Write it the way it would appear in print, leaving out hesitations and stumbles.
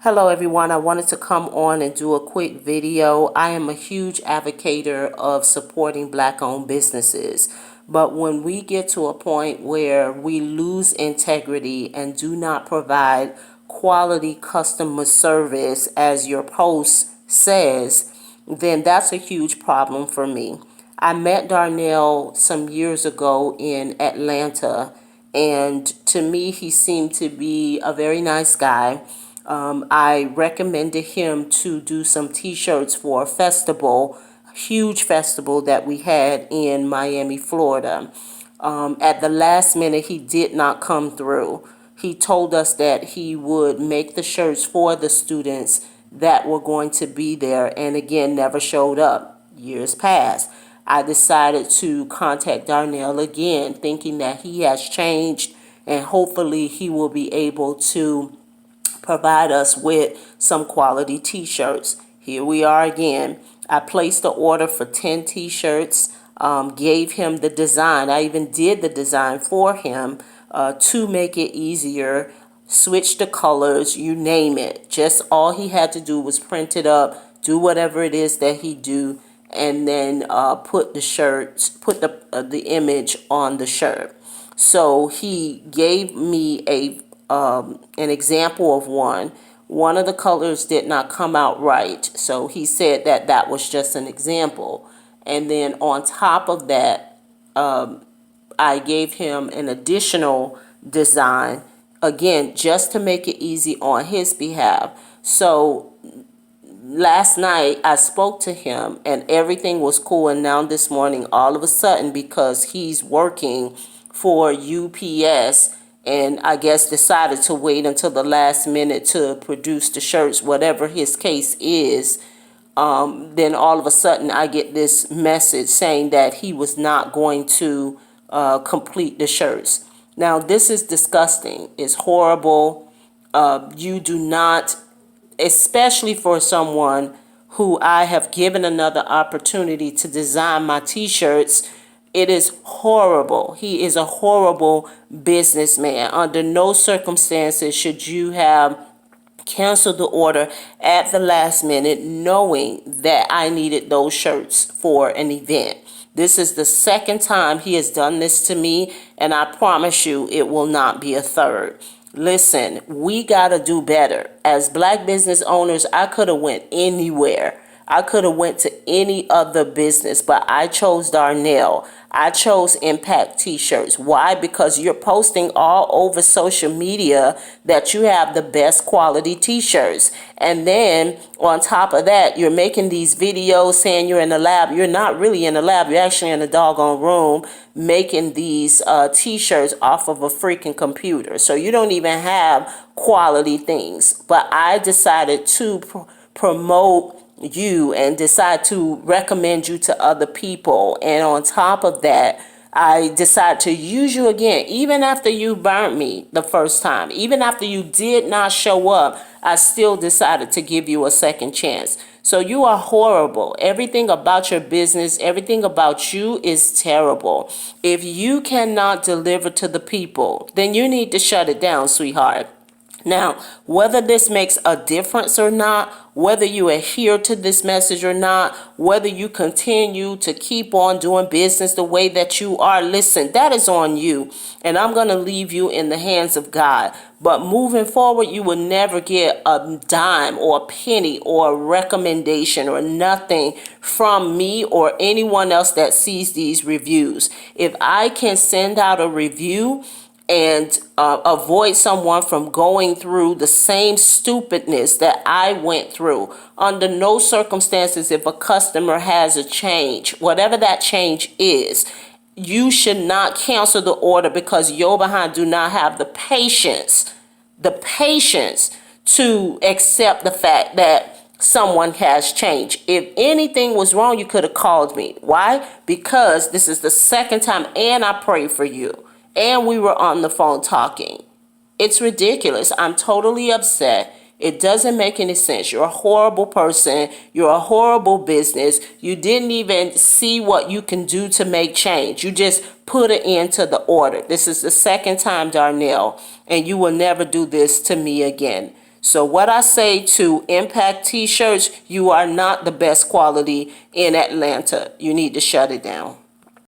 Hello everyone, I wanted to come on and do a quick video. I am a huge advocate of supporting Black-owned businesses, but when we get to a point where we lose integrity and do not provide quality customer service as your post says, then that's a huge problem for me. I met Darnell some years ago in Atlanta, and to me he seemed to be a very nice guy. I recommended him to do some t-shirts for a festival, huge festival that we had in Miami, Florida. At the last minute, he did not come through. He told us that he would make the shirts for the students that were going to be there, and again, never showed up. Years passed. I decided to contact Darnell again, thinking that he has changed and hopefully he will be able to provide us with some quality t-shirts. Here we are again. I placed the order for 10 t-shirts, gave him the design. I even did the design for him to make it easier, switch the colors, you name it. Just all he had to do was print it up, do whatever it is that he do, and then put the image on the shirt. So he gave me an example of one. One of the colors did not come out right, so he said that that was just an example. And then on top of that, I gave him an additional design, again, just to make it easy on his behalf. So last night I spoke to him and everything was cool, and now this morning all of a sudden, because he's working for UPS and I guess decided to wait until the last minute to produce the shirts, whatever his case is, then all of a sudden I get this message saying that he was not going to complete the shirts. Now this is disgusting. It's horrible. You do not, especially for someone who I have given another opportunity to design my t-shirts. It is horrible. He is a horrible businessman. Under no circumstances should you have canceled the order at the last minute knowing that I needed those shirts for an event. This is the second time he has done this to me, and I promise you it will not be a third. Listen, we got to do better. As Black business owners, I could have went anywhere. I could have went to any other business, but I chose Darnell. I chose Impact T-shirts. Why? Because you're posting all over social media that you have the best quality T-shirts. And then on top of that, you're making these videos saying you're in the lab. You're not really in the lab. You're actually in a doggone room making these T-shirts off of a freaking computer. So you don't even have quality things. But I decided to promote you and decide to recommend you to other people, and on top of that I decide to use you again. Even after you burnt me the first time, even after you did not show up, I still decided to give you a second chance. So you are horrible. Everything about your business, everything about you is terrible. If you cannot deliver to the people, then you need to shut it down, sweetheart. Now, whether this makes a difference or not, whether you adhere to this message or not, whether you continue to keep on doing business the way that you are, listen, that is on you. And I'm going to leave you in the hands of God. But moving forward, you will never get a dime or a penny or a recommendation or nothing from me or anyone else that sees these reviews. If I can send out a review and avoid someone from going through the same stupidness that I went through, under no circumstances, if a customer has a change, whatever that change is, you should not cancel the order because your behind do not have the patience to accept the fact that someone has changed. If anything was wrong, you could have called me. Why? Because this is the second time, and I prayed for you. And we were on the phone talking. It's ridiculous. I'm totally upset. It doesn't make any sense. You're a horrible person. You're a horrible business. You didn't even see what you can do to make change. You just put it into the order. This is the second time, Darnell, and you will never do this to me again. So what I say to Impact T-shirts, you are not the best quality in Atlanta. You need to shut it down.